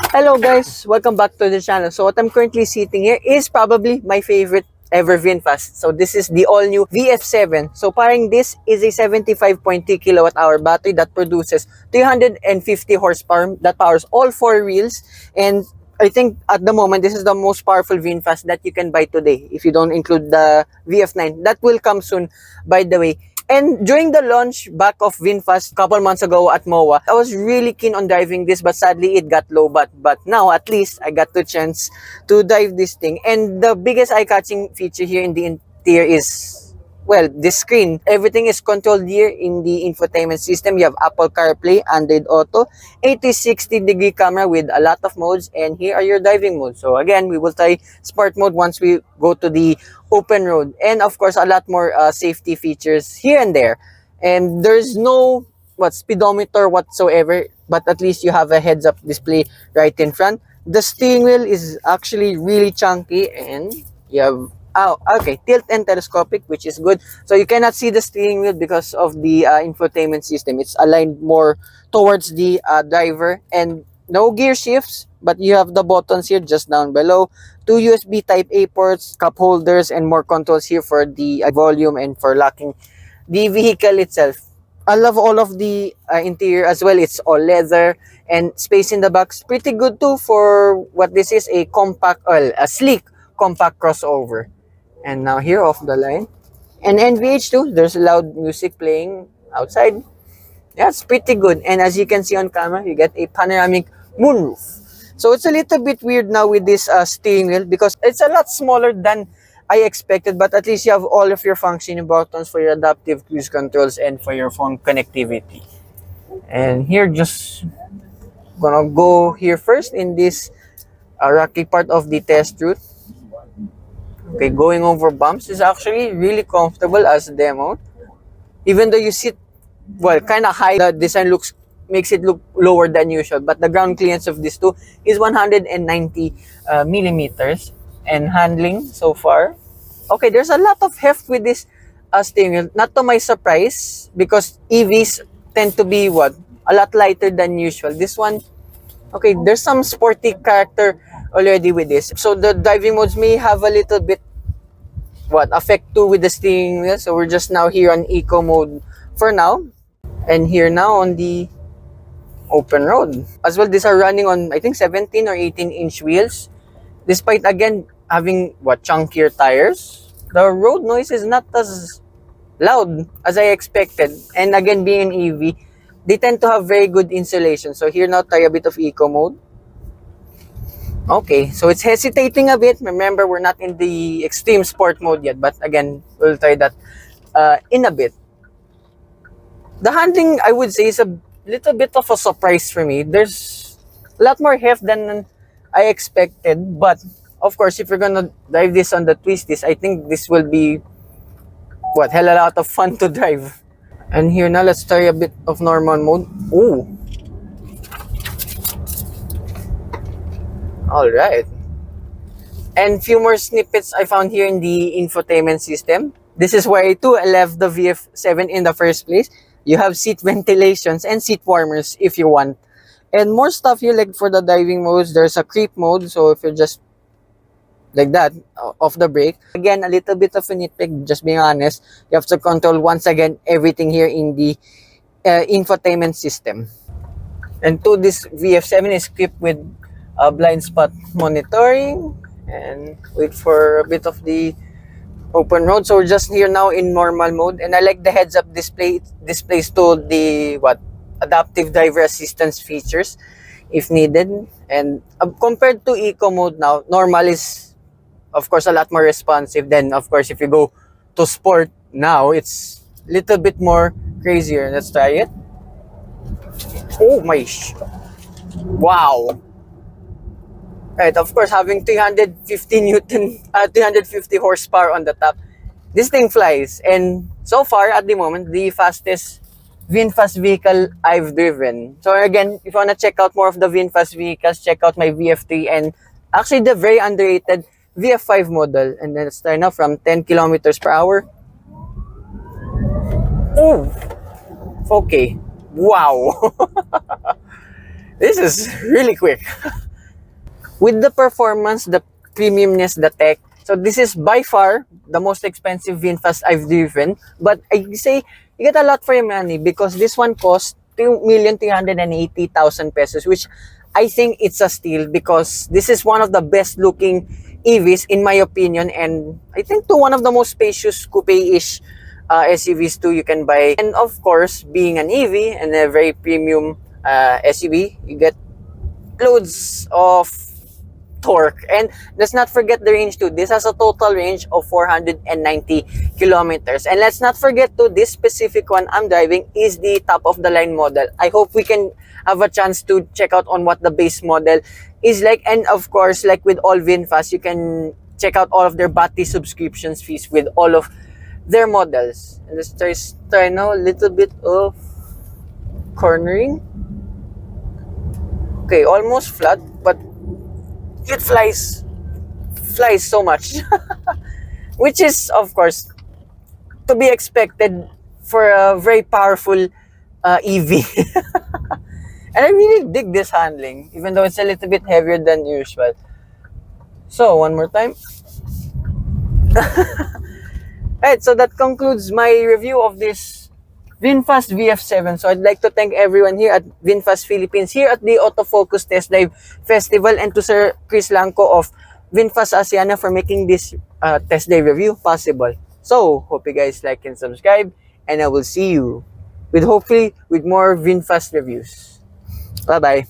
Hello guys, welcome back to the channel. So what I'm currently sitting here is probably my favorite ever VinFast. So this is the all-new VF7. So parang this is a 75.3 kilowatt hour battery that produces 350 horsepower that powers all four wheels. And I think at the moment this is the most powerful VinFast that you can buy today if you don't include the VF9. That will come soon, by the way. And during the launch back of VinFast a couple months ago at MOA, I was really keen on driving this, but sadly it got low. But now at least I got the chance to drive this thing. And the biggest eye-catching feature here in the interior is, well, this screen. Everything is controlled here in the infotainment system. You have Apple CarPlay, Android Auto, 360-degree camera with a lot of modes, and here are your driving modes. So again, we will try sport mode once we go to the open road, and of course a lot more safety features here and there. And there's no speedometer whatsoever, but at least you have a heads-up display right in front. The steering wheel is actually really chunky, and you have tilt and telescopic, which is good. So you cannot see the steering wheel because of the infotainment system. It's aligned more towards the driver, and no gear shifts, but you have the buttons here just down below. Two USB Type A ports, cup holders, and more controls here for the volume and for locking the vehicle itself. I love all of the interior as well. It's all leather, and space in the box pretty good too for what this is, a compact, well, a sleek compact crossover. And now here off the line, and NVH2, there's loud music playing outside. Yeah, it's pretty good. And as you can see on camera, you get a panoramic moonroof. So it's a little bit weird now with this steering wheel because it's a lot smaller than I expected, but at least you have all of your functioning buttons for your adaptive cruise controls and for your phone connectivity. And here, just gonna go here first in this rocky part of the test route. Okay, going over bumps is actually really comfortable as demo. Even though you sit, well, kind of high, the design makes it look lower than usual, but the ground clearance of this too is 190 millimeters. And handling so far, okay, there's a lot of heft with this steering wheel, not to my surprise, because EVs tend to be a lot lighter than usual. This one, okay, there's some sporty character already with this. So the driving modes may have a little bit effect too with the steering wheel. So we're just now here on eco mode for now, and here now on the open road as well. These are running on, I think, 17 or 18-inch wheels. Despite again having chunkier tires, the road noise is not as loud as I expected. And again, being an EV, they tend to have very good insulation. So here now, try a bit of eco mode. Okay, so it's hesitating a bit. Remember, we're not in the extreme sport mode yet, but again, we'll try that in a bit. The handling, I would say, is a little bit of a surprise for me. There's a lot more heft than I expected, but of course, if you're gonna drive this on the twisties, I think this will be hell a lot of fun to drive. And here now, let's try a bit of normal mode. Ooh. All right. And few more snippets I found here in the infotainment system. This is why I left the VF7 in the first place. You have seat ventilations and seat warmers if you want. And more stuff here, like for the driving modes, there's a creep mode. So if you're just like that, off the brake. Again, a little bit of a nitpick, just being honest. You have to control, once again, everything here in the infotainment system. And this VF7 is equipped with blind spot monitoring. And wait for a bit of the open road. So we're just here now in normal mode, and I like the heads-up display. Displays to the adaptive driver assistance features if needed. And compared to eco mode now, normal is of course a lot more responsive. Then of course if you go to sport now, it's a little bit more crazier. Let's try it. Oh my wow. Right, of course, having 350 horsepower on the top, this thing flies. And so far, at the moment, the fastest VinFast vehicle I've driven. So again, if you want to check out more of the VinFast vehicles, check out my VF3 and actually the very underrated VF5 model. And then let's start now from 10 kilometers per hour. Oh, okay. Wow. This is really quick. with the performance, the premiumness, the tech. So this is by far the most expensive VinFast I've driven. But I say you get a lot for your money because this one costs 2,380,000 pesos, which I think it's a steal because this is one of the best looking EVs in my opinion, and I think to one of the most spacious coupe-ish SUVs too you can buy. And of course, being an EV and a very premium SUV, you get loads of torque. And let's not forget the range too. This has a total range of 490 kilometers. And let's not forget too, this specific one I'm driving is the top of the line model. I hope we can have a chance to check out on what the base model is like. And of course, like with all VinFast, you can check out all of their battery subscriptions fees with all of their models. And let's try now a little bit of cornering. Okay, almost flat, but it flies so much. Which is, of course, to be expected for a very powerful EV. And I really dig this handling, even though it's a little bit heavier than usual. So, one more time. Alright, so that concludes my review of this VinFast VF7. So I'd like to thank everyone here at VinFast Philippines, here at the Autofocus Test Drive Festival, and to Sir Khris Liangco of VinFast Aseana for making this test drive review possible. So, hope you guys like and subscribe, and I will see you with hopefully with more VinFast reviews. Bye-bye.